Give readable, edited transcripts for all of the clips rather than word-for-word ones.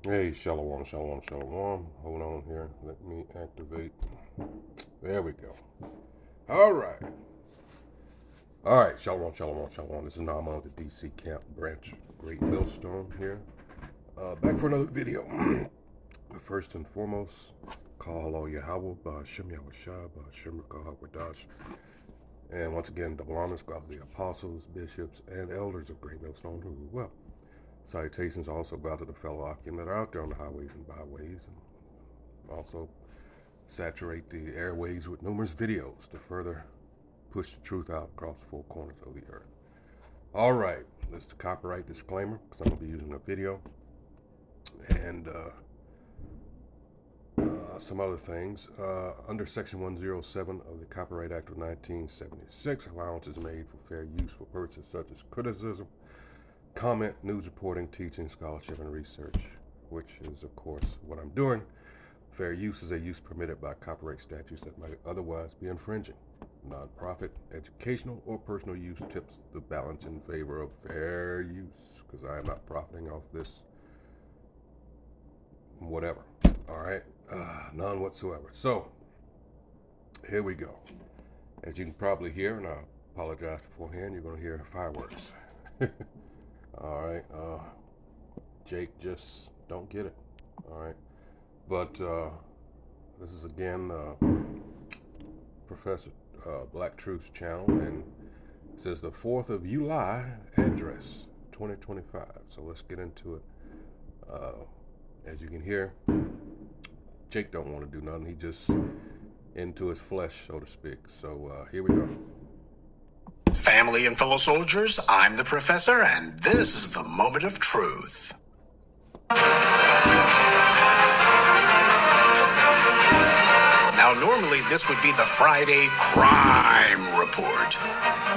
Hey, shalom, shalom, shalom. Hold on here. Let me activate. There we go. All right. All right. Shalom, shalom, shalom. This is Nama of the DC Camp Branch, Great Millstone here. Back for another video. But first and foremost, call all Yahweh, Ba'ashem Yahushua, Ba'ashem Rakah Wadash. And once again, double honors go out to the apostles, bishops, and elders of Great Millstone who rule well. Salutations also go out to the fellow Akim that are out there on the highways and byways, and also saturate the airways with numerous videos to further push the truth out across the four corners of the earth. All right, this is the copyright disclaimer because I'm going to be using a video and some other things. Under Section 107 of the Copyright Act of 1976, allowance is made for fair use for purposes such as criticism, comment, news reporting, teaching, scholarship, and research, which is, of course, what I'm doing. Fair use is a use permitted by copyright statutes that might otherwise be infringing. Non-profit, educational, or personal use tips the balance in favor of fair use, because I am not profiting off this whatever. All right? None whatsoever. So, here we go. As you can probably hear, and I apologize beforehand, you're going to hear fireworks. All right, Jake just don't get it. All right, but this is again Professor Black Truth's channel, and it says the 4th of July address 2025. So let's get into it. As you can hear, Jake don't want to do nothing. He just into his flesh, so to speak. So here we go. Family and fellow soldiers, I'm the Professor, and this is the Moment of Truth. Now, normally this would be the Friday Crime Report.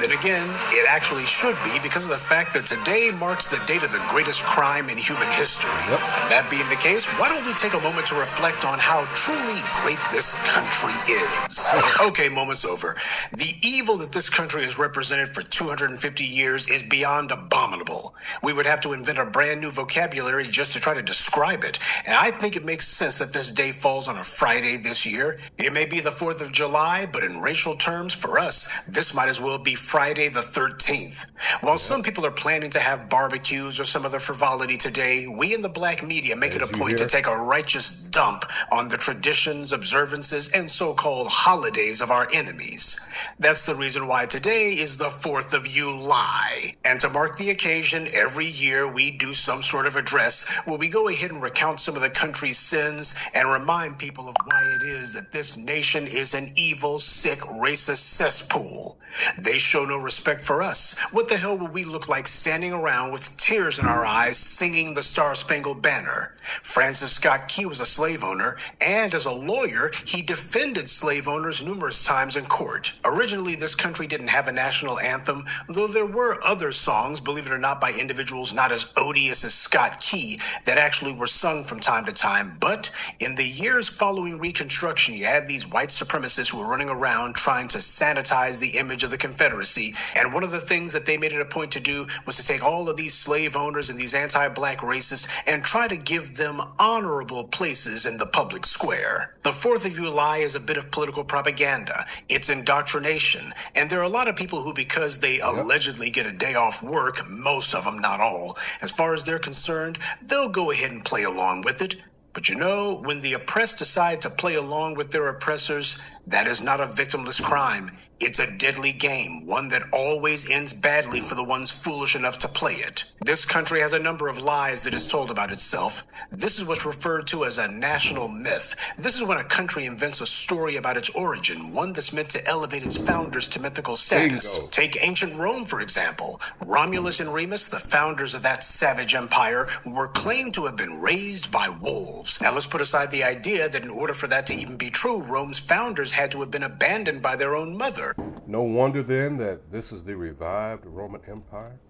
Then again, it actually should be because of the fact that today marks the date of the greatest crime in human history. Yep. That being the case, why don't we take a moment to reflect on how truly great this country is? Okay, moment's over. The evil that this country has represented for 250 years is beyond abominable. We would have to invent a brand new vocabulary just to try to describe it. And I think it makes sense that this day falls on a Friday this year. It may be the 4th of July, but in racial terms, for us, this might as well be Friday the 13th. While some people are planning to have barbecues or some other frivolity today, we in the black media make it a point to take a righteous dump on the traditions, observances, and so-called holidays of our enemies. That's the reason why today is the 4th of July. And to mark the occasion, every year we do some sort of address where we go ahead and recount some of the country's sins and remind people of why it is that this nation is an evil, sick, racist cesspool. They show no respect for us. What the hell would we look like standing around with tears in our eyes singing the Star-Spangled Banner? Francis Scott Key was a slave owner, and as a lawyer, he defended slave owners numerous times in court. Originally, this country didn't have a national anthem, though there were other songs, believe it or not, by individuals not as odious as Scott Key that actually were sung from time to time. But in the years following Reconstruction, you had these white supremacists who were running around trying to sanitize the image of the Confederacy, and one of the things that they made it a point to do was to take all of these slave owners and these anti-black racists and try to give them honorable places in the public square. The 4th of July is a bit of political propaganda. It's indoctrination, and there are a lot of people who, because they allegedly get a day off work, most of them, not all, as far as they're concerned, they'll go ahead and play along with it. But you know, when the oppressed decide to play along with their oppressors, that is not a victimless crime. It's a deadly game, one that always ends badly for the ones foolish enough to play it. This country has a number of lies that is told about itself. This is what's referred to as a national myth. This is when a country invents a story about its origin, one that's meant to elevate its founders to mythical status. Take ancient Rome, for example. Romulus and Remus, the founders of that savage empire, were claimed to have been raised by wolves. Now let's put aside the idea that in order for that to even be true, Rome's founders had to have been abandoned by their own mother. No wonder then that this is the revived Roman Empire.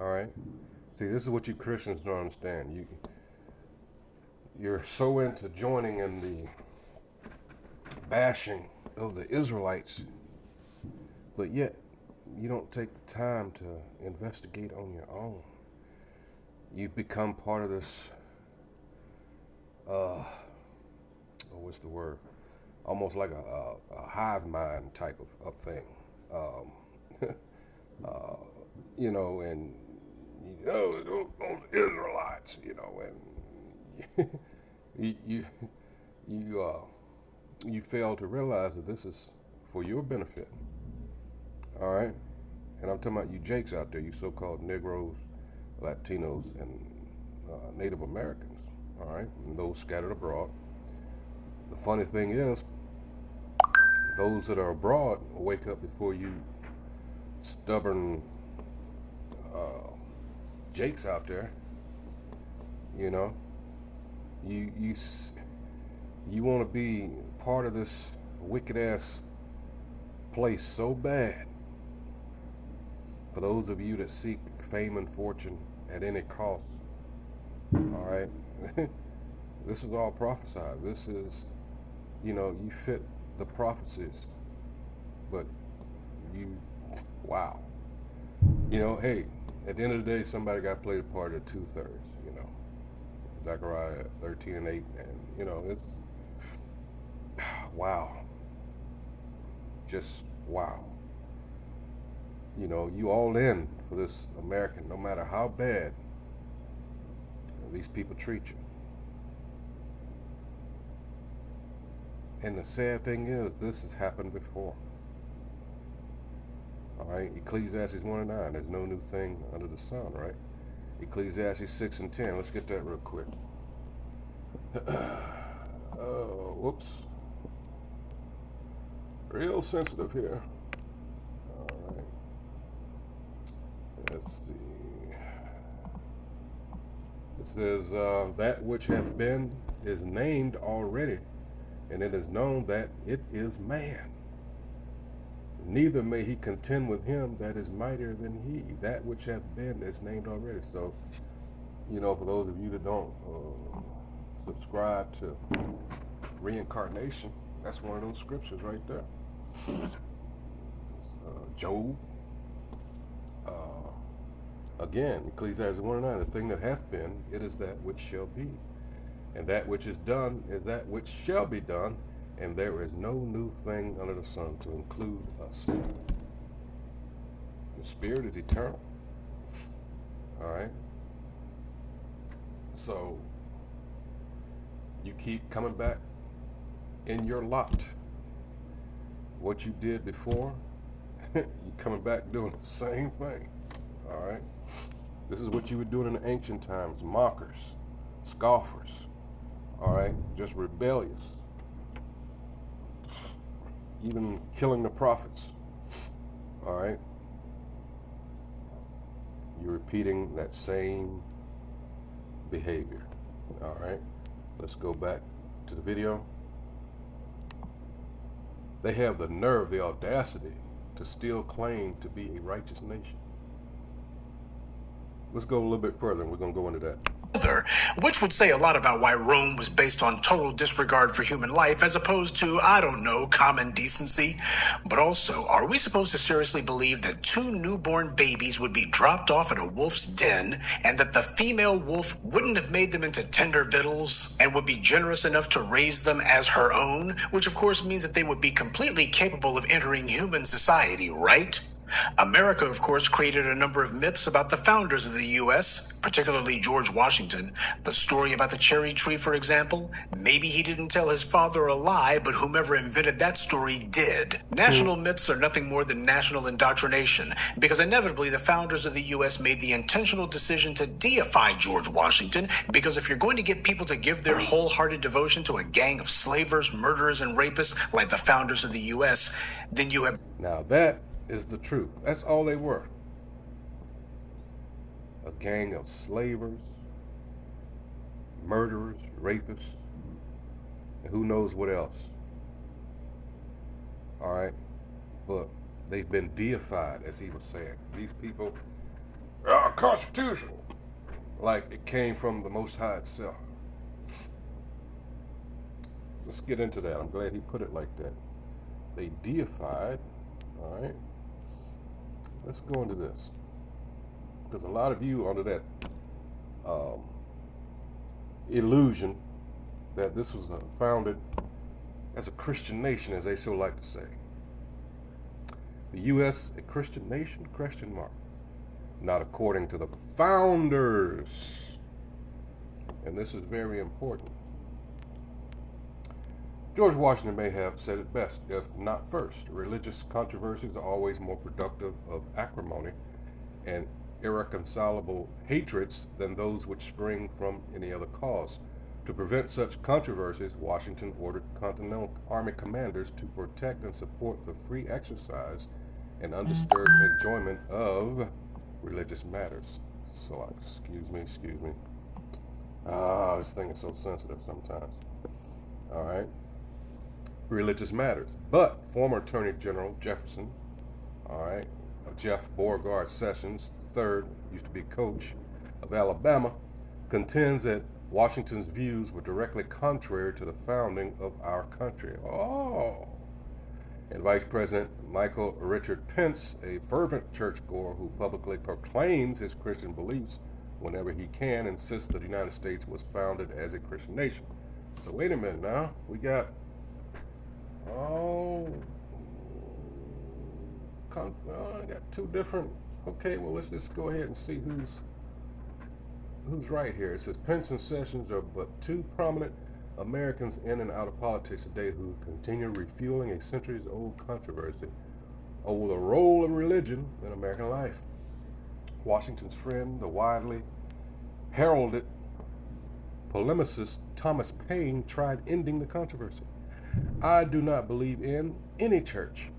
All right. See, this is what you Christians don't understand. You're so into joining in the bashing of the Israelites, but yet you don't take the time to investigate on your own. you've become part of this, what's the word? Almost like a hive mind type of thing. You know, and those Israelites, you know, and you you fail to realize that this is for your benefit. All right, and I'm talking about you Jakes out there, you so-called Negroes, Latinos, and Native Americans. All right, and those scattered abroad. The funny thing is, those that are abroad wake up before you stubborn Jakes out there. You know, you you you want to be part of this wicked ass place so bad. For those of you that seek fame and fortune at any cost, all right, this is all prophesied. This is, you know, you fit the prophecies, but you, wow. You know, hey, at the end of the day, somebody got played a part of 2/3, you know. Zechariah 13:8, and, you know, it's, wow. Just wow. You know, you all in for this American, no matter how bad these people treat you. And the sad thing is, this has happened before. All right, Ecclesiastes 1:9. There's no new thing under the sun, right? Ecclesiastes 6:10. Let's get that real quick. Whoops. Real sensitive here. All right. Let's see. It says, that which hath been is named already, and it is known that it is man. Neither may he contend with him that is mightier than he. That which hath been is named already. So, you know, for those of you that don't subscribe to reincarnation, that's one of those scriptures right there. Job. Again, Ecclesiastes 1:9, the thing that hath been, it is that which shall be. And that which is done is that which shall be done, and there is no new thing under the sun, to include us. The Spirit is eternal. All right? So, you keep coming back in your lot. What you did before, you're coming back doing the same thing. All right? This is what you were doing in the ancient times. Mockers, scoffers, all right? Just rebellious. Even killing the prophets, all right? You're repeating that same behavior, all right? Let's go back to the video. They have the nerve, the audacity to still claim to be a righteous nation. Let's go a little bit further, and we're going to go into that. Which would say a lot about why Rome was based on total disregard for human life as opposed to, I don't know, common decency. But also, are we supposed to seriously believe that 2 newborn babies would be dropped off at a wolf's den and that the female wolf wouldn't have made them into tender victuals and would be generous enough to raise them as her own? Which of course means that they would be completely capable of entering human society, right? America, of course, created a number of myths about the founders of the U.S., particularly George Washington. The story about the cherry tree, for example. Maybe he didn't tell his father a lie, but whomever invented that story did. National myths are nothing more than national indoctrination, because inevitably the founders of the U.S. made the intentional decision to deify George Washington, because if you're going to get people to give their wholehearted devotion to a gang of slavers, murderers, and rapists like the founders of the U.S., then you have... Now that is the truth. That's all they were. A gang of slavers, murderers, rapists, and who knows what else. All right? But they've been deified, as he was saying. These people are constitutional, like it came from the Most High itself. Let's get into that. I'm glad he put it like that. They deified, all right? Let's go into this. Because a lot of you under that illusion that this was founded as a Christian nation, as they so like to say. The U.S. a Christian nation? Question mark. Not according to the founders. And this is very important. George Washington may have said it best, if not first. Religious controversies are always more productive of acrimony and irreconcilable hatreds than those which spring from any other cause. To prevent such controversies, Washington ordered Continental Army commanders to protect and support the free exercise and undisturbed enjoyment of religious matters. So, excuse me. This thing is so sensitive sometimes. All right. Religious matters. But former Attorney General Jefferson, all right, Jeff Beauregard Sessions, third, used to be coach of Alabama, contends that Washington's views were directly contrary to the founding of our country. Oh. And Vice President Michael Richard Pence, a fervent churchgoer who publicly proclaims his Christian beliefs whenever he can, insists that the United States was founded as a Christian nation. So wait a minute now. We got, I got two different, okay, well, let's just go ahead and see who's right here. It says Pence and Sessions are but two prominent Americans in and out of politics today who continue refueling a centuries-old controversy over the role of religion in American life. Washington's friend, the widely heralded polemicist Thomas Paine, tried ending the controversy. "I do not believe in any church,"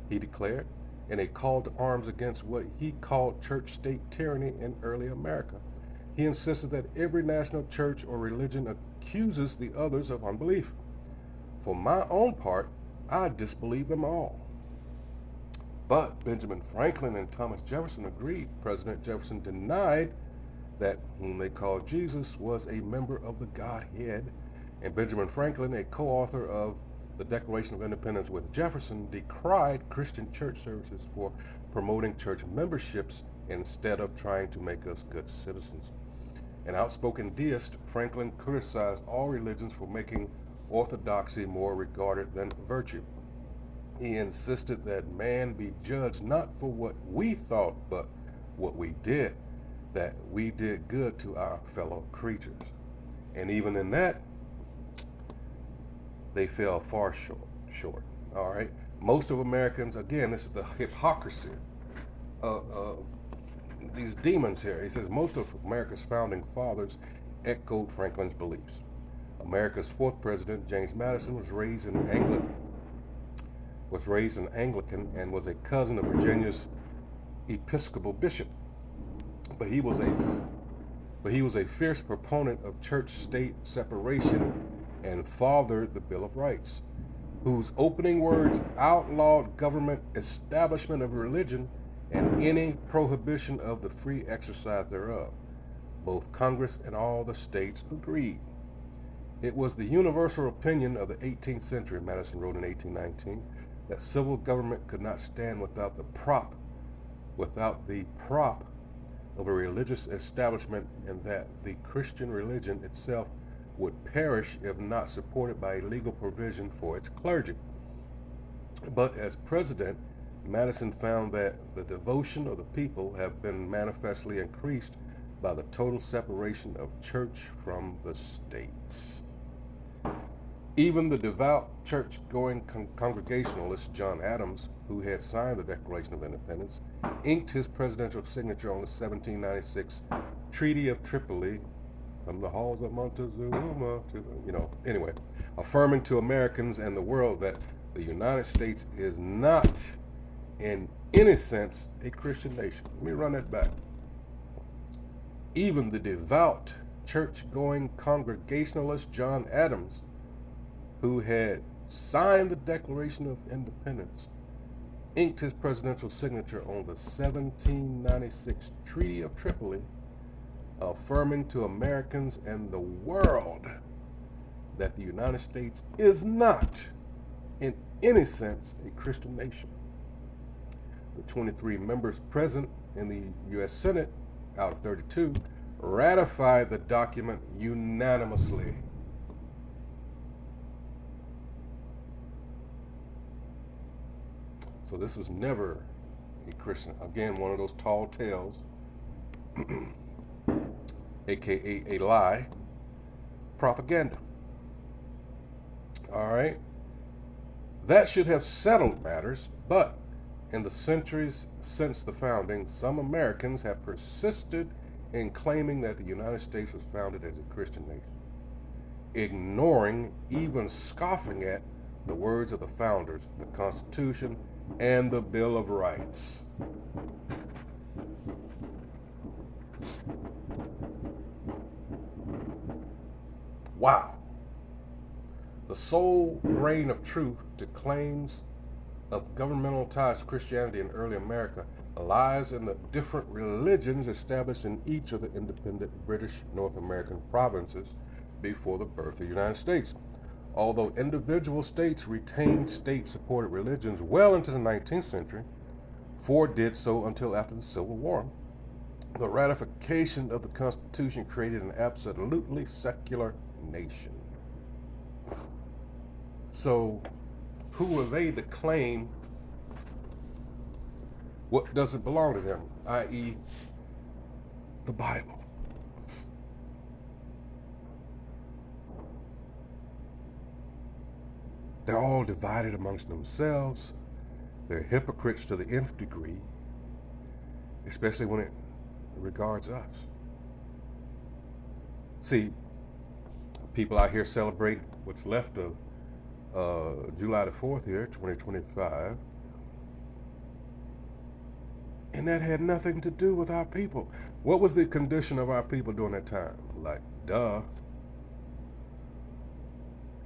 he declared, in a call to arms against what he called church-state tyranny in early America. He insisted that every national church or religion accuses the others of unbelief. "For my own part, I disbelieve them all." But Benjamin Franklin and Thomas Jefferson agreed. President Jefferson denied that whom they called Jesus was a member of the Godhead, and Benjamin Franklin, a co-author of the Declaration of Independence with Jefferson, decried Christian church services for promoting church memberships instead of trying to make us good citizens. An outspoken deist, Franklin criticized all religions for making orthodoxy more regarded than virtue. He insisted that man be judged not for what we thought, but what we did, that we did good to our fellow creatures. And even in that, they fell far short. All right. Most of Americans, again, this is the hypocrisy. These demons here. He says most of America's founding fathers echoed Franklin's beliefs. America's fourth president, James Madison, was raised an Anglican and was a cousin of Virginia's Episcopal bishop. But he was a fierce proponent of church-state separation and fathered the Bill of Rights, whose opening words outlawed government establishment of religion and any prohibition of the free exercise thereof. Both Congress and all the states agreed. It was the universal opinion of the 18th century, Madison wrote in 1819, that civil government could not stand without the prop of a religious establishment, and that the Christian religion itself would perish if not supported by a legal provision for its clergy. But as president, Madison found that the devotion of the people have been manifestly increased by the total separation of church from the state. Even the devout church-going Congregationalist John Adams, who had signed the Declaration of Independence, inked his presidential signature on the 1796 Treaty of Tripoli, from the halls of Montezuma to, affirming to Americans and the world that the United States is not, in any sense, a Christian nation. Let me run that back. Even the devout church-going Congregationalist John Adams, who had signed the Declaration of Independence, inked his presidential signature on the 1796 Treaty of Tripoli, affirming to Americans and the world that the United States is not, in any sense, a Christian nation. The 23 members present in the U.S. Senate, out of 32, ratified the document unanimously. So this was never a Christian. Again, one of those tall tales, aka a lie, propaganda. All right. That should have settled matters, but in the centuries since the founding, some Americans have persisted in claiming that the United States was founded as a Christian nation, ignoring, even scoffing at, the words of the founders, the Constitution, and the Bill of Rights. Wow. The sole grain of truth to claims of governmental ties to Christianity in early America lies in the different religions established in each of the independent British North American provinces before the birth of the United States. Although individual states retained state-supported religions well into the 19th century, 4 did so until after the Civil War. The ratification of the Constitution created an absolutely secular nation. So, who are they to claim what doesn't belong to them, i.e., the Bible? They're all divided amongst themselves. They're hypocrites to the nth degree, especially when it regards us. See, people out here celebrate what's left of July the 4th here, 2025. And that had nothing to do with our people. What was the condition of our people during that time? Like, duh.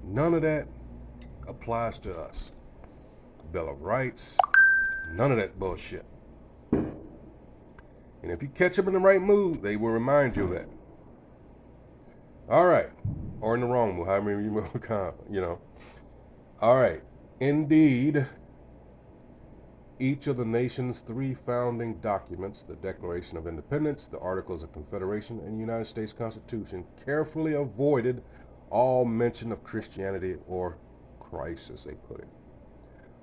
None of that applies to us. Bill of Rights, none of that bullshit. And if you catch them in the right mood, they will remind you of that. All right. Or in the wrong mood, however you know. All right. Indeed, each of the nation's 3 founding documents, the Declaration of Independence, the Articles of Confederation, and the United States Constitution, carefully avoided all mention of Christianity or Christ, as they put it.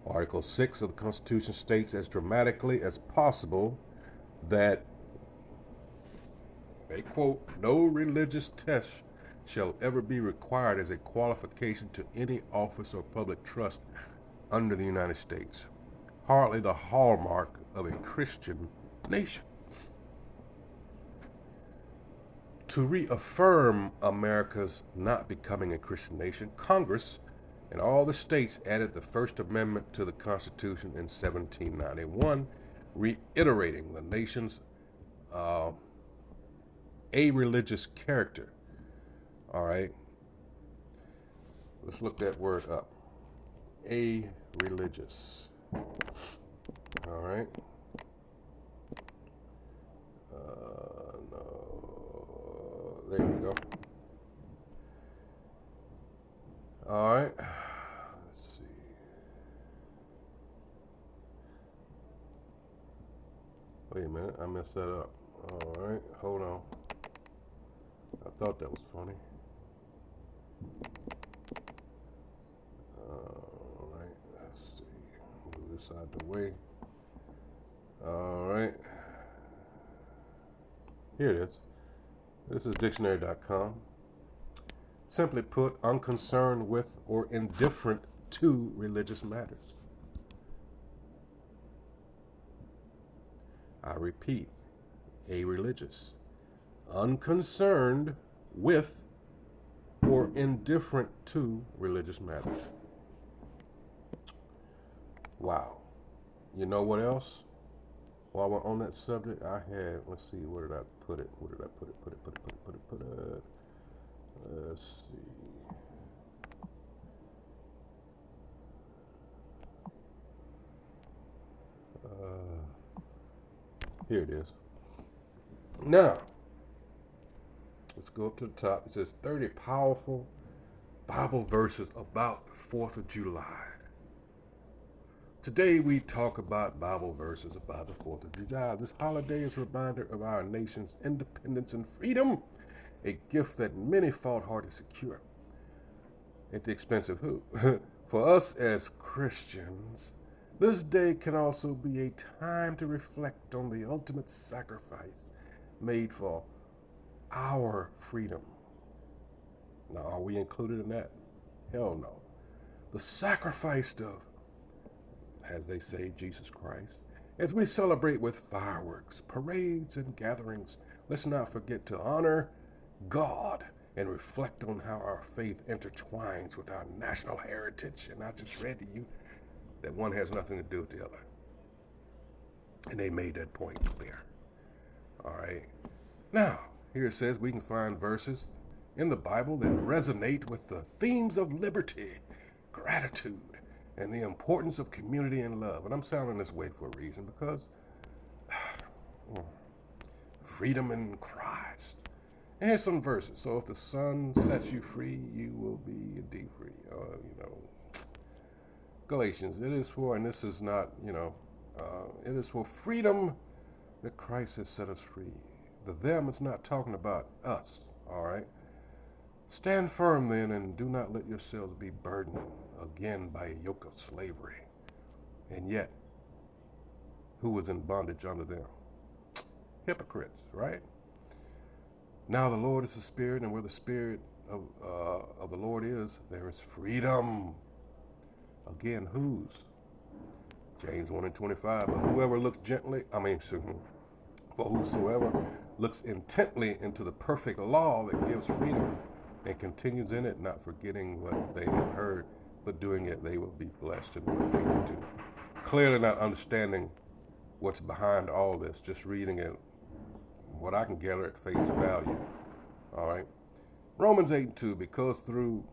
Article 6 of the Constitution states as dramatically as possible that, they quote, no religious test shall ever be required as a qualification to any office or public trust under the United States. Hardly the hallmark of a Christian nation. To reaffirm America's not becoming a Christian nation, Congress and all the states added the First Amendment to the Constitution in 1791, reiterating the nation's a-religious character. All right. Let's look that word up. A-religious. All right. No. There we go. All right. Let's see. Wait a minute. I messed that up. All right. Hold on. I thought that was funny. All right. Let's see. Move this out of the way. All right. Here it is. This is dictionary.com. Simply put, unconcerned with or indifferent to religious matters. I repeat, a-religious. Unconcerned with or indifferent to religious matters. Wow. You know what else? While we're on that subject, I had, let's see, where did I put it? Where did I put it? Put it. Let's see. Here it is. Now, let's go up to the top. It says 30 powerful Bible verses about the 4th of July. Today we talk about Bible verses about the 4th of July. This holiday is a reminder of our nation's independence and freedom, a gift that many fought hard to secure. At the expense of who? For us as Christians, this day can also be a time to reflect on the ultimate sacrifice made for our freedom. Now, are we included in that? Hell no. The sacrifice of, as they say, Jesus Christ. As we celebrate with fireworks, parades, and gatherings, let's not forget to honor God and reflect on how our faith intertwines with our national heritage. And I just read to you that one has nothing to do with the other. And they made that point clear. All right. Now, here it says we can find verses in the Bible that resonate with the themes of liberty, gratitude, and the importance of community and love. And I'm sounding this way for a reason, because freedom in Christ. And here's some verses. So if the Son sets you free, you will be indeed free. Galatians, it is for, and this is not, it is for freedom that Christ has set us free. The them is not talking about us, all right? Stand firm then, and do not let yourselves be burdened again by a yoke of slavery. And yet, who was in bondage under them? Hypocrites, right? Now the Lord is the Spirit, and where the Spirit of the Lord is, there is freedom. Again, whose? James 1:25. But whoever looks for whosoever looks intently into the perfect law that gives freedom and continues in it, not forgetting what they have heard, but doing it, they will be blessed in what they will do. Clearly not understanding what's behind all this, just reading it, what I can gather at face value. All right. Romans 8:2, because through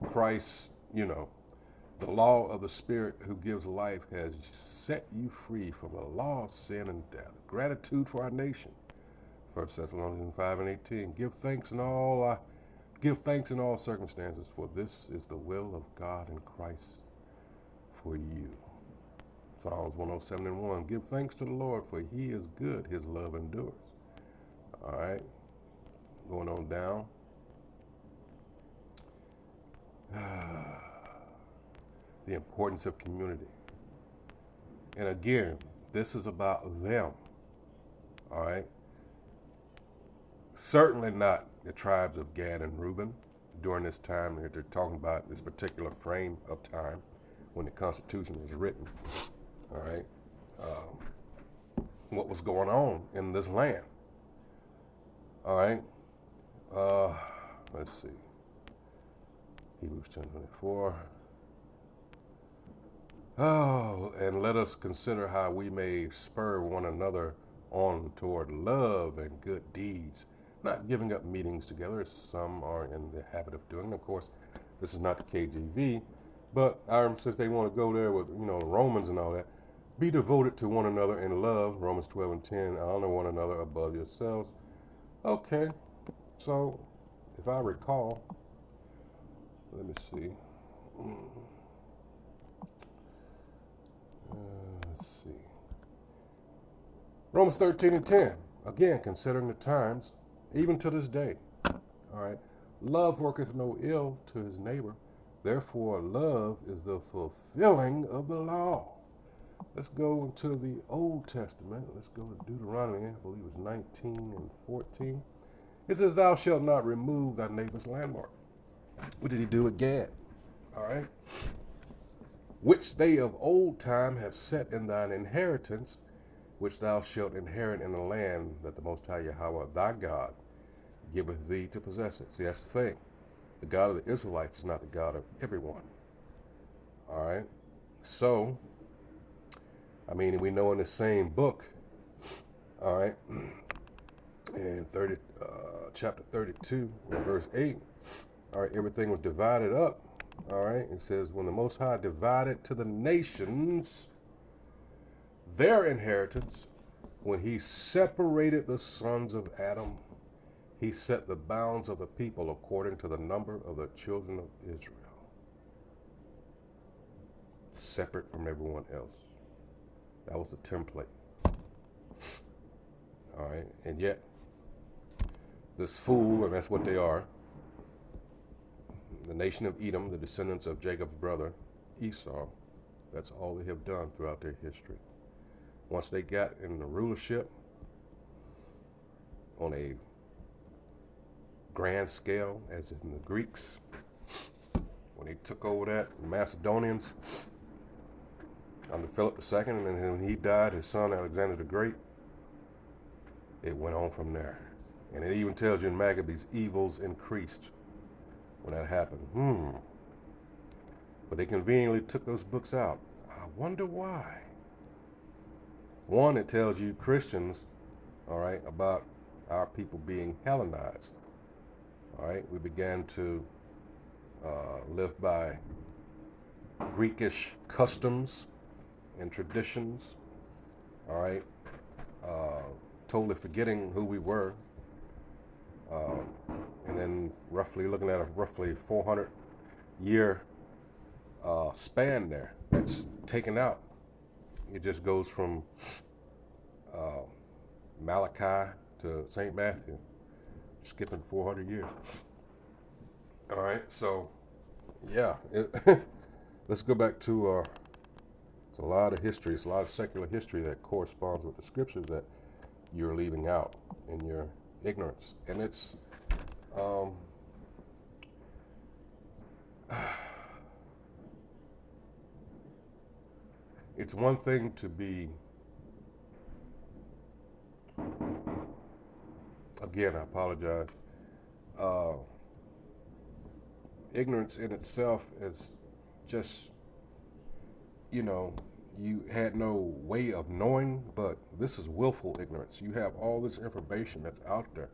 Christ, the law of the Spirit who gives life has set you free from the law of sin and death. Gratitude for our nation. 1 Thessalonians 5:18. Give thanks in all circumstances, for this is the will of God in Christ for you. Psalms 107:1. Give thanks to the Lord, for he is good, his love endures. All right. Going on down. The importance of community. And again, this is about them. All right. Certainly not the tribes of Gad and Reuben during this time that they're talking about, this particular frame of time when the Constitution was written. All right. What was going on in this land. All right. Let's see. Hebrews 10:24. Oh, and let us consider how we may spur one another on toward love and good deeds, not giving up meetings together, as some are in the habit of doing. Of course, this is not the KJV, but since they want to go there with, Romans and all that, be devoted to one another in love, Romans 12:10, honor one another above yourselves. Okay, so if I recall, let me see. Let's see. Romans 13:10. Again, considering the times, even to this day. All right. Love worketh no ill to his neighbor. Therefore, love is the fulfilling of the law. Let's go into the Old Testament. Let's go to Deuteronomy. I believe it's 19:14. It says, thou shalt not remove thy neighbor's landmark. What did he do with Gad? All right. Which they of old time have set in thine inheritance, which thou shalt inherit in the land that the Most High Yahweh thy God giveth thee to possess it. See, that's the thing. The God of the Israelites is not the God of everyone. All right. So, we know in the same book, all right, in chapter 32, verse 8, all right, everything was divided up. All right, it says, when the Most High divided to the nations their inheritance, when he separated the sons of Adam, he set the bounds of the people according to the number of the children of Israel. separate from everyone else. That was the template. All right, and yet this fool, and that's what they are, the nation of Edom, the descendants of Jacob's brother Esau, that's all they have done throughout their history. Once they got in the rulership on a grand scale, as in the Greeks, when they took over that, the Macedonians, under Philip II, and then when he died, his son Alexander the Great, it went on from there. And it even tells you in Maccabees, evils increased when that happened. But they conveniently took those books out. I wonder why. One, it tells you Christians, all right, about our people being Hellenized. All right, we began to live by Greekish customs and traditions. All right, totally forgetting who we were. And then roughly looking at a roughly 400-year span there that's taken out. It just goes from Malachi to St. Matthew, skipping 400 years. All right, so yeah, let's go back to it's a lot of history. It's a lot of secular history that corresponds with the scriptures that you're leaving out in your ignorance. And it's it's one thing to be, again, I apologize, ignorance in itself is just, you had no way of knowing, but this is willful ignorance. You have all this information that's out there,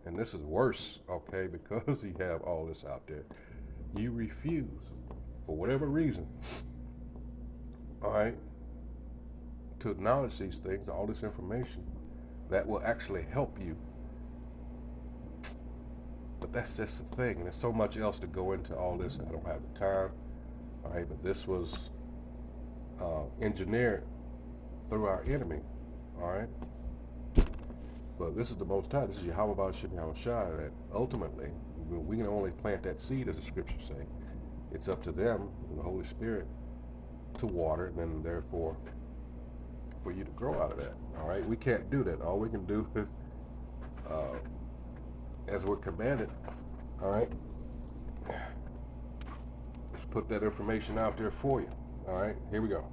and this is worse, okay, because you have all this out there. You refuse, for whatever reason, all right, to acknowledge these things, all this information that will actually help you. But that's just the thing, and there's so much else to go into all this. I don't have the time, all right, but this was engineered through our enemy, all right? But this is the Most High. This is Yahweh Ba'ashem Yahweh Shai, that ultimately, we can only plant that seed, as the scriptures say. It's up to them, the Holy Spirit, to water, and then therefore for you to grow out of that, all right? We can't do that. All we can do is, as we're commanded, all right, just put that information out there for you. All right, here we go.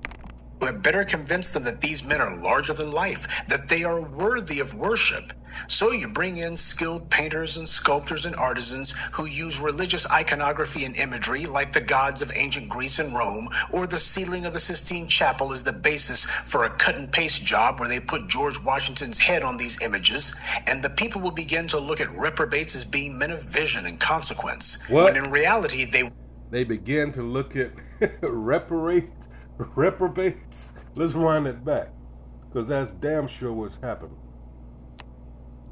You had better convince them that these men are larger than life, that they are worthy of worship. So you bring in skilled painters and sculptors and artisans who use religious iconography and imagery like the gods of ancient Greece and Rome, or the ceiling of the Sistine Chapel is the basis for a cut and paste job where they put George Washington's head on these images, and the people will begin to look at reprobates as being men of vision and consequence. What? When in reality they begin to look at reprobates. Let's run it back, because that's damn sure what's happened.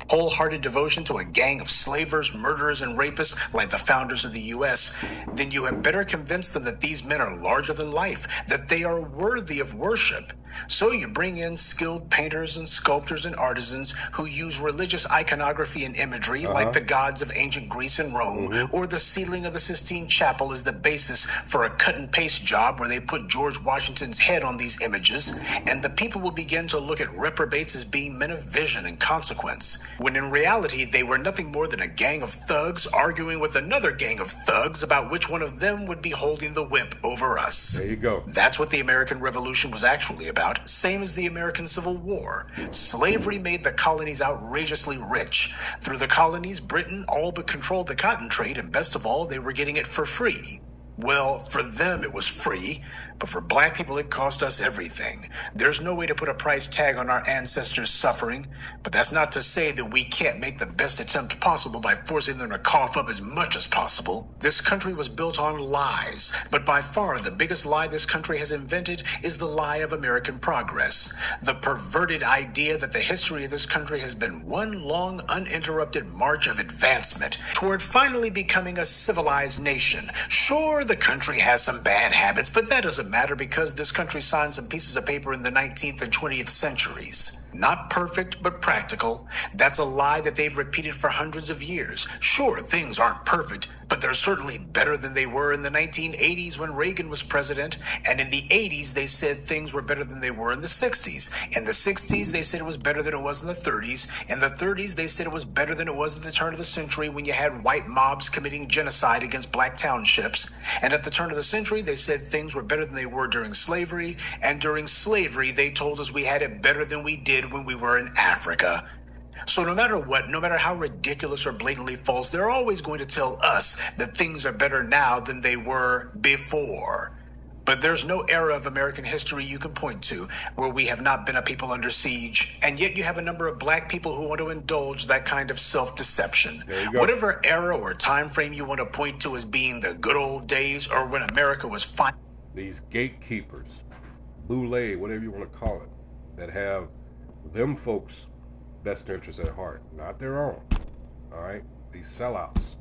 Wholehearted devotion to a gang of slavers, murderers, and rapists like the founders of the U.S., then you had better convince them that these men are larger than life, that they are worthy of worship. So you bring in skilled painters and sculptors and artisans who use religious iconography and imagery like the gods of ancient Greece and Rome, or the ceiling of the Sistine Chapel is the basis for a cut and paste job where they put George Washington's head on these images, and the people will begin to look at reprobates as being men of vision and consequence, when in reality they were nothing more than a gang of thugs arguing with another gang of thugs about which one of them would be holding the whip over us. There you go. That's what the American Revolution was actually about. Same as the American Civil War. Slavery made the colonies outrageously rich. Through the colonies, Britain all but controlled the cotton trade, and best of all, they were getting it for free. Well, for them it was free, but for black people it cost us everything. There's no way to put a price tag on our ancestors' suffering, but that's not to say that we can't make the best attempt possible by forcing them to cough up as much as possible. This country was built on lies, but by far the biggest lie this country has invented is the lie of American progress. The perverted idea that the history of this country has been one long, uninterrupted march of advancement toward finally becoming a civilized nation. Sure, the country has some bad habits, but that doesn't doesn't matter because this country signed some pieces of paper in the 19th and 20th centuries. Not perfect, but practical. That's a lie that they've repeated for hundreds of years. Sure, things aren't perfect, but they're certainly better than they were in the 1980s when Reagan was president. And in the 80s, they said things were better than they were in the 60s. In the 60s, they said it was better than it was in the 30s. In the 30s, they said it was better than it was at the turn of the century when you had white mobs committing genocide against black townships. And at the turn of the century, they said things were better than they were during slavery. And during slavery, they told us we had it better than we did when we were in Africa. So no matter what, no matter how ridiculous or blatantly false, they're always going to tell us that things are better now than they were before. But there's no era of American history you can point to where we have not been a people under siege, and yet you have a number of black people who want to indulge that kind of self-deception. Whatever era or time frame you want to point to as being the good old days or when America was fine. These gatekeepers, boule, whatever you want to call it, that have them folks' best interests at heart, not their own. All right? These sellouts.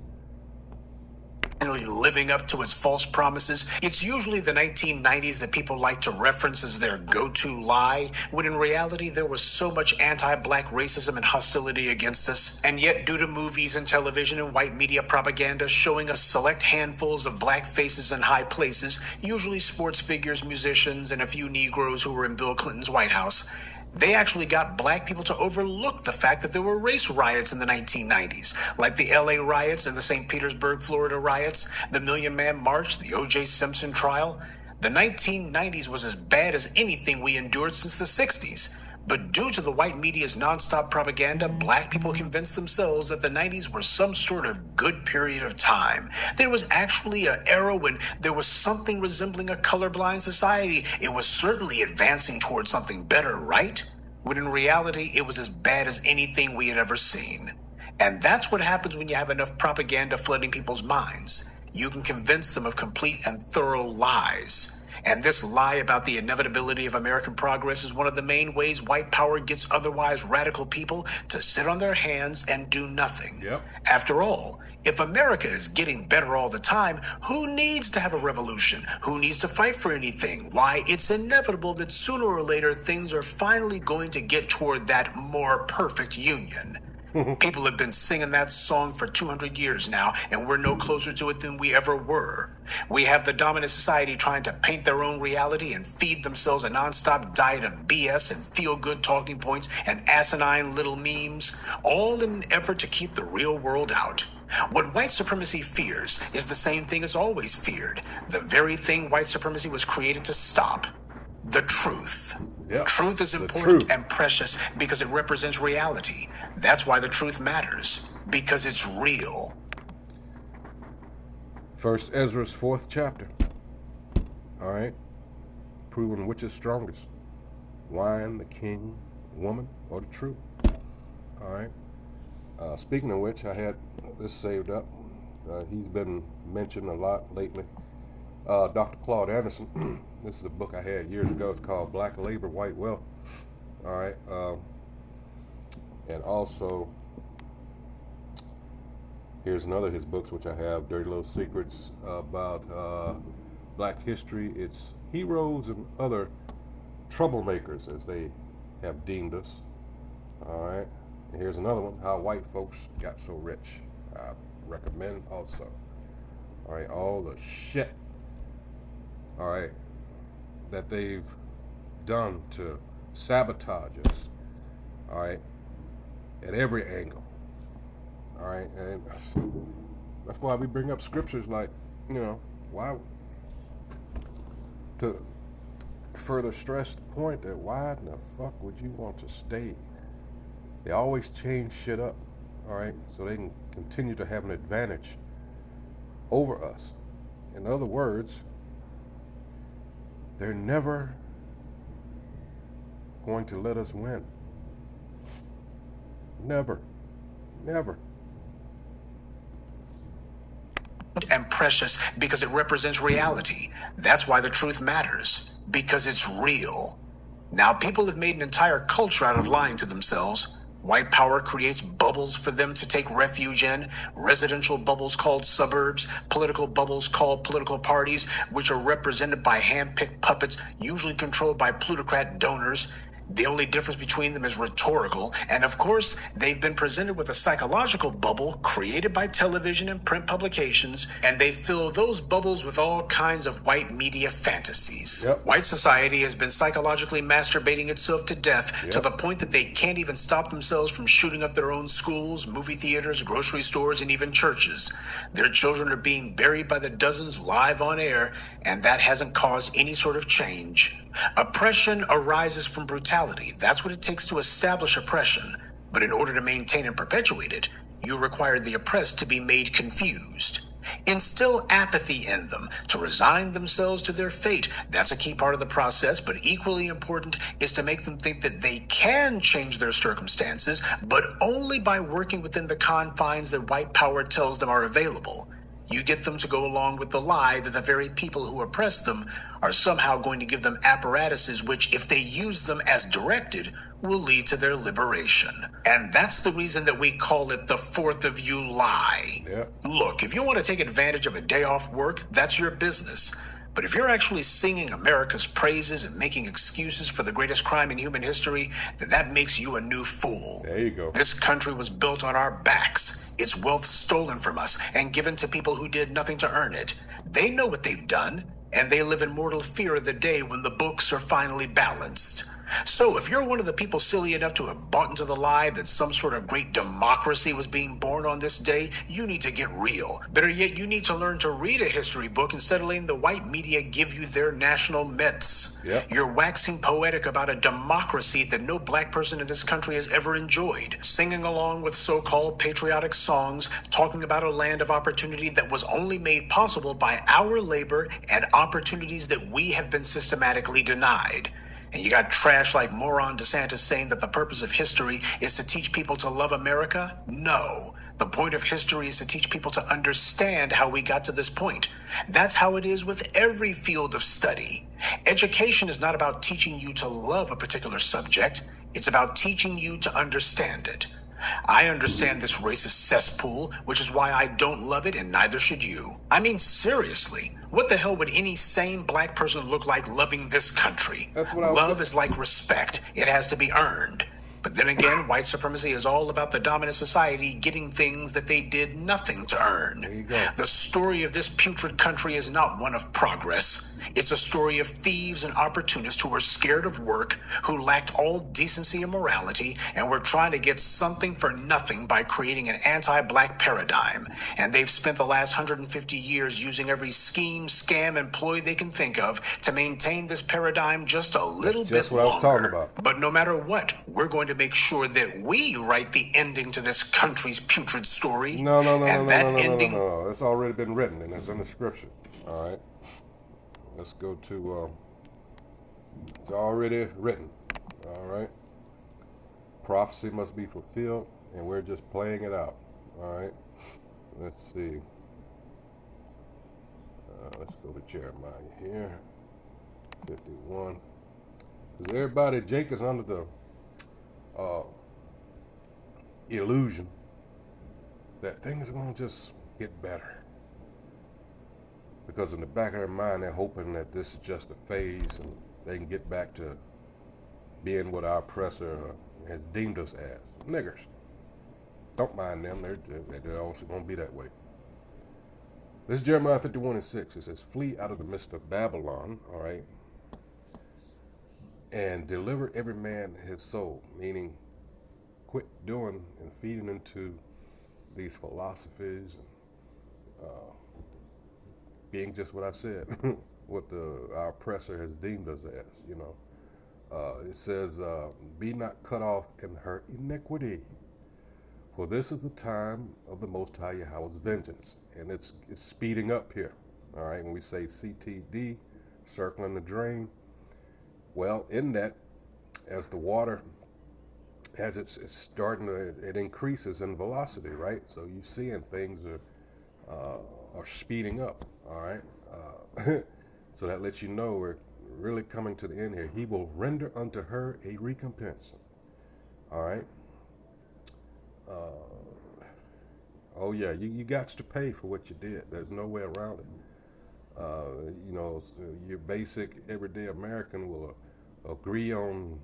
Finally living up to its false promises. It's usually the 1990s that people like to reference as their go-to lie, when in reality there was so much anti-black racism and hostility against us. And yet, due to movies and television and white media propaganda showing us select handfuls of black faces in high places, usually sports figures, musicians, and a few Negroes who were in Bill Clinton's White House, they actually got black people to overlook the fact that there were race riots in the 1990s, like the LA riots and the St. Petersburg, Florida riots, the Million Man March, the O.J. Simpson trial. The 1990s was as bad as anything we endured since the 60s. But due to the white media's nonstop propaganda, black people convinced themselves that the 90s were some sort of good period of time. There was actually an era when there was something resembling a colorblind society. It was certainly advancing towards something better, right? When in reality, it was as bad as anything we had ever seen. And that's what happens when you have enough propaganda flooding people's minds. You can convince them of complete and thorough lies. And this lie about the inevitability of American progress is one of the main ways white power gets otherwise radical people to sit on their hands and do nothing. Yep. After all, if America is getting better all the time, who needs to have a revolution? Who needs to fight for anything? Why, it's inevitable that sooner or later things are finally going to get toward that more perfect union. People have been singing that song for 200 years now, and we're no closer to it than we ever were. We have the dominant society trying to paint their own reality and feed themselves a nonstop diet of BS and feel-good talking points and asinine little memes, all in an effort to keep the real world out. What white supremacy fears is the same thing it's always feared, the very thing white supremacy was created to stop: the truth. Yep. Truth is important and precious because it represents reality. That's why the truth matters, because it's real. First Ezra's 4th chapter. All right? Proving which is strongest. Wine, the king, woman, or the truth. All right? Speaking of which, I had this saved up. He's been mentioned a lot lately. Dr. Claude Anderson. This is a book I had years ago. It's called Black Labor, White Wealth. All right. And also, here's another of his books, which I have, Dirty Little Secrets, about black history, its heroes and other troublemakers, as they have deemed us. All right. And here's another one, How White Folks Got So Rich. I recommend also. All right. All the shit, all right, that they've done to sabotage us, all right, at every angle, all right, and that's why we bring up scriptures like, why, to further stress the point that why in the fuck would you want to stay? They always change shit up, all right, so they can continue to have an advantage over us. In other words, they're never going to let us win. Never. Never. And precious because it represents reality. That's why the truth matters, because it's real. Now, people have made an entire culture out of lying to themselves. White power creates bubbles for them to take refuge in, residential bubbles called suburbs, political bubbles called political parties, which are represented by hand-picked puppets, usually controlled by plutocrat donors. The only difference between them is rhetorical, and of course, they've been presented with a psychological bubble created by television and print publications, and they fill those bubbles with all kinds of white media fantasies. Yep. White society has been psychologically masturbating itself to death to the point that they can't even stop themselves from shooting up their own schools, movie theaters, grocery stores, and even churches. Their children are being buried by the dozens live on air, and that hasn't caused any sort of change. Oppression arises from brutality. That's what it takes to establish oppression. But in order to maintain and perpetuate it, you require the oppressed to be made confused. Instill apathy in them, to resign themselves to their fate. That's a key part of the process, but equally important is to make them think that they can change their circumstances, but only by working within the confines that white power tells them are available. You get them to go along with the lie that the very people who oppress them are somehow going to give them apparatuses which, if they use them as directed, will lead to their liberation. And that's the reason that we call it the 4th of you lie. Look, if you want to take advantage of a day off work, that's your business. But if you're actually singing America's praises and making excuses for the greatest crime in human history, then that makes you a new fool. There you go. This country was built on our backs, its wealth stolen from us and given to people who did nothing to earn it. They know what they've done, and they live in mortal fear of the day when the books are finally balanced. So if you're one of the people silly enough to have bought into the lie that some sort of great democracy was being born on this day, you need to get real. Better yet, you need to learn to read a history book instead of letting the white media give you their national myths. You're waxing poetic about a democracy that no black person in this country has ever enjoyed, singing along with so-called patriotic songs, talking about a land of opportunity that was only made possible by our labor and opportunities that we have been systematically denied. And you got trash like moron DeSantis saying that the purpose of history is to teach people to love America? No. The point of history is to teach people to understand how we got to this point. That's how it is with every field of study. Education is not about teaching you to love a particular subject. It's about teaching you to understand it. I understand this racist cesspool, which is why I don't love it, and neither should you. I mean, seriously, what the hell would any sane black person look like loving this country? That's what I was Love is like respect. It has to be earned. But then again, white supremacy is all about the dominant society getting things that they did nothing to earn. There you go. The story of this putrid country is not one of progress. It's a story of thieves and opportunists who were scared of work, who lacked all decency and morality, and were trying to get something for nothing by creating an anti-black paradigm. And they've spent the last 150 years using every scheme, scam, and ploy they can think of to maintain this paradigm just a little bit Just what longer. I was talking about. But no matter what, we're going to make sure that we write the ending to this country's putrid story. No. ending. It's already been written and it's in the scripture. All right. Let's go to. It's already written. All right. Prophecy must be fulfilled, and we're just playing it out. All right. Let's see. Let's go to Jeremiah here. 51. Because everybody, Jake is under the illusion that things are going to just get better, because in the back of their mind they're hoping that this is just a phase and they can get back to being what our oppressor has deemed us as niggers. Don't mind them, they're also going to be that way. This is Jeremiah 51:6. It says, flee out of the midst of Babylon, all right, and deliver every man his soul, meaning quit doing and feeding into these philosophies and being just what I said, what our oppressor has deemed us as, you know. It says, be not cut off in her iniquity, for this is the time of the Most High Yahweh's vengeance. And it's speeding up here, all right, when we say CTD, circling the drain. Well, in that, as the water, as it's starting to, it increases in velocity, right? So you're seeing things are speeding up, all right? So that lets you know we're really coming to the end here. He will render unto her a recompense, all right? Oh yeah, you got to pay for what you did. There's no way around it. You know, your basic everyday American will agree on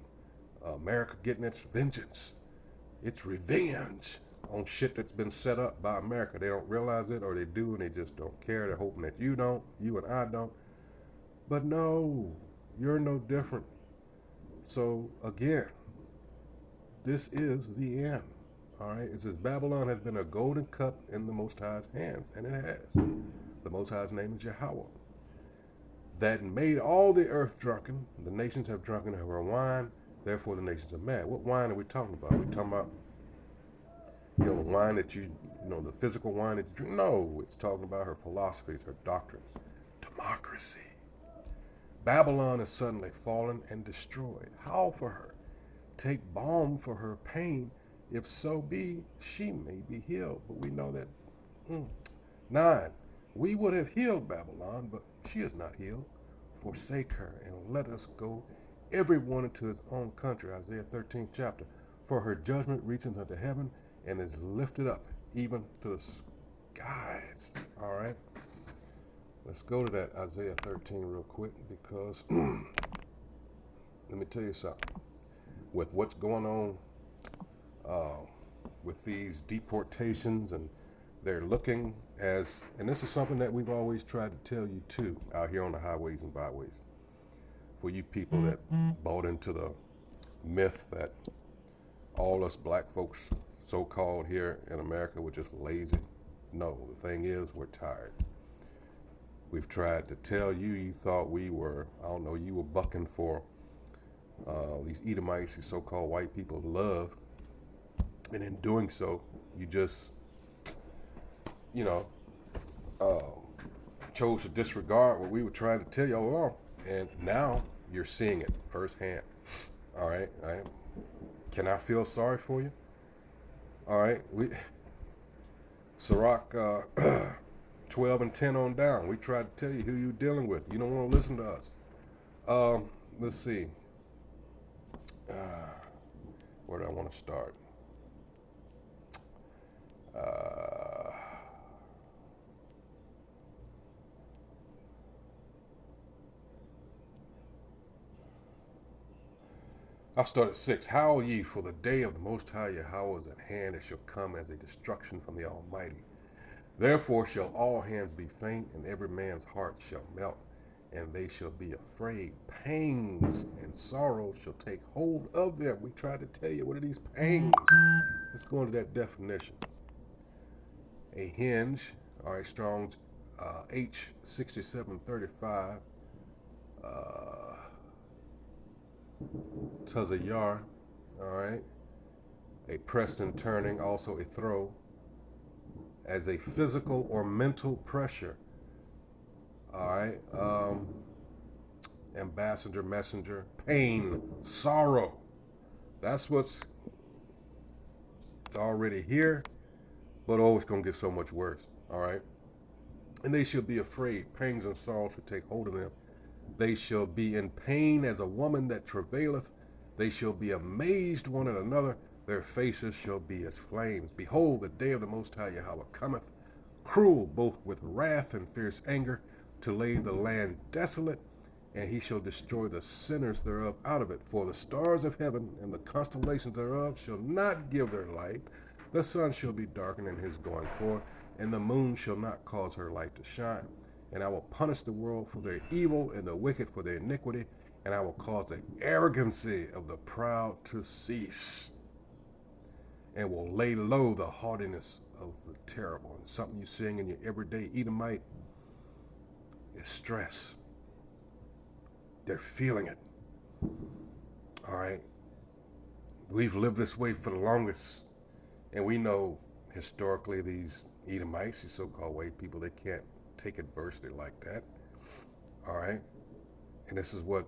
America getting its vengeance, its revenge on shit that's been set up by America. They don't realize it, or they do, and they just don't care. They're hoping that you don't, you and I don't. But no, you're no different. So again, this is the end. All right, it says Babylon has been a golden cup in the Most High's hands, and it has. The Most High's name is Yahweh. That made all the earth drunken. The nations have drunken of her wine. Therefore, the nations are mad. What wine are we talking about? Are we talking about, you know, wine that you know, the physical wine that you drink? No, it's talking about her philosophies, her doctrines, democracy. Babylon is suddenly fallen and destroyed. How for her? Take balm for her pain. If so be, she may be healed. But we know that. 9. We would have healed Babylon, but she is not healed. Forsake her and let us go, everyone into his own country. Isaiah 13th chapter. For her judgment reacheth unto heaven and is lifted up even to the skies. All right. Let's go to that Isaiah 13 real quick, because let me tell you something. With what's going on with these deportations, and they're looking as, and this is something that we've always tried to tell you too, out here on the highways and byways, for you people that bought into the myth that all us black folks, so-called here in America, were just lazy. No, the thing is, we're tired. We've tried to tell you, you thought we were, I don't know, you were bucking for these Edomites, these so-called white people's love. And in doing so, you just, you know, chose to disregard what we were trying to tell you all along. And now you're seeing it firsthand. All right. Can I feel sorry for you? All right. Sirach 12 and 10 on down. We tried to tell you who you're dealing with. You don't want to listen to us. Let's see. Where do I want to start? I'll start at 6. Howl ye, for the day of the Most High Yahweh is at hand. It shall come as a destruction from the Almighty. Therefore shall all hands be faint, and every man's heart shall melt, and they shall be afraid. Pangs and sorrows shall take hold of them. We tried to tell you, what are these pangs? Let's go into that definition. A hinge, all right, Strong's H6735, Tuzayar, all right, a pressed and turning, also a throw, as a physical or mental pressure, all right, ambassador, messenger, pain, sorrow. That's it's already here, but oh, it's going to get so much worse, all right? And they shall be afraid. Pangs and sorrow shall take hold of them. They shall be in pain as a woman that travaileth. They shall be amazed one at another. Their faces shall be as flames. Behold, the day of the Most High Yahweh cometh, cruel both with wrath and fierce anger, to lay the land desolate, and he shall destroy the sinners thereof out of it. For the stars of heaven and the constellations thereof shall not give their light. The sun shall be darkened in his going forth, and the moon shall not cause her light to shine. And I will punish the world for their evil and the wicked for their iniquity, and I will cause the arrogancy of the proud to cease, and will lay low the haughtiness of the terrible. And something you're seeing in your everyday Edomite is stress. They're feeling it. All right. We've lived this way for the longest, and we know historically these Edomites, these so-called white people, they can't take adversity like that. All right. And this is what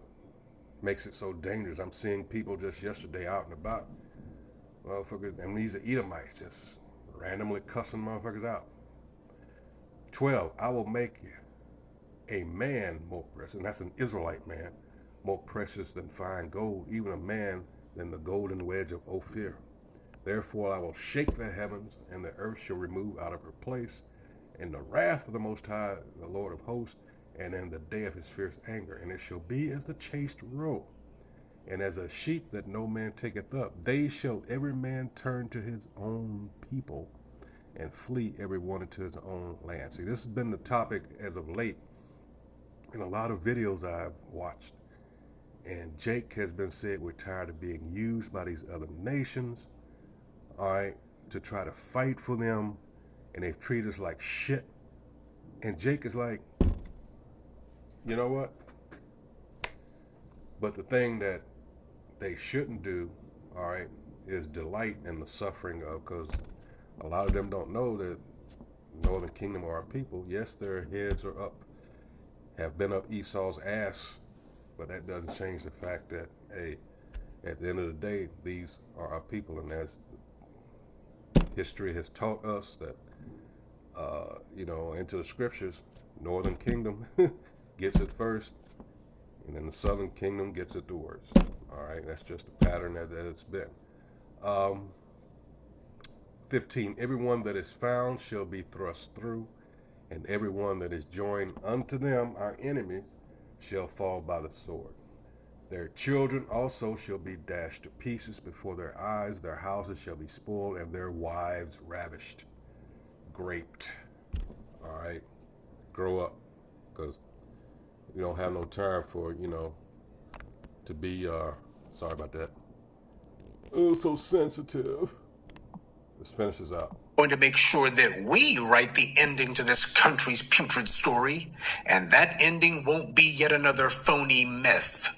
makes it so dangerous. I'm seeing people just yesterday out and about, motherfuckers, and these are Edomites, just randomly cussing motherfuckers out. 12, I will make a man more precious, and that's an Israelite man, more precious than fine gold, even a man than the golden wedge of Ophir. Therefore I will shake the heavens, and the earth shall remove out of her place, in the wrath of the Most High, the Lord of hosts, and in the day of his fierce anger. And it shall be as the chaste roe, and as a sheep that no man taketh up. They shall every man turn to his own people, and flee every one into his own land. See, this has been the topic as of late in a lot of videos I've watched. And Jake has been said we're tired of being used by these other nations, all right, to try to fight for them, and they've treated us like shit. And Jake is like, you know what? But the thing that they shouldn't do, all right, is delight in the suffering of, because a lot of them don't know that Northern Kingdom are our people. Yes, their heads are up, have been up Esau's ass, but that doesn't change the fact that, hey, at the end of the day, these are our people. And as history has taught us that, into the scriptures, Northern Kingdom gets it first, and then the Southern Kingdom gets it the worst. All right, that's just the pattern that it's been. 15, everyone that is found shall be thrust through, and everyone that is joined unto them, our enemies, shall fall by the sword. Their children also shall be dashed to pieces before their eyes. Their houses shall be spoiled, and their wives ravished, graped. All right, grow up, because you don't have no time for, to be, sorry about that. Oh, so sensitive. Let's finish this out. Going to make sure that we write the ending to this country's putrid story, and that ending won't be yet another phony myth.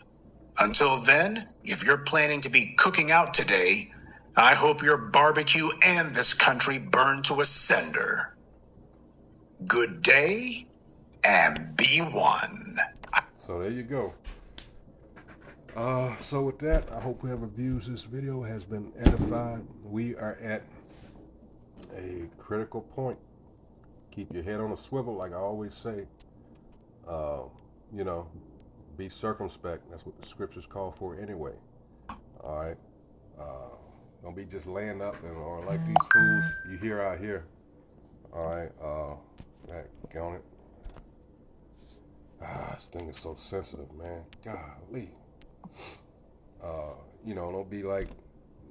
Until then, if you're planning to be cooking out today, I hope your barbecue and this country burn to a cinder. Good day, and be one. So there you go. So with that, I hope whoever views this video has been edified. We are at a critical point. Keep your head on a swivel, like I always say. Be circumspect. That's what the scriptures call for anyway. All right. Don't be just laying up or like these fools you hear out here. All right. Count it. This thing is so sensitive, man. Golly. Don't be like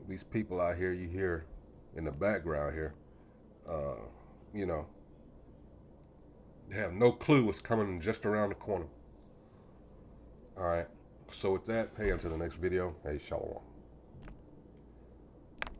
these people out here you hear in the background here. They have no clue what's coming just around the corner. All right. So with that, hey, until the next video, hey, shalom.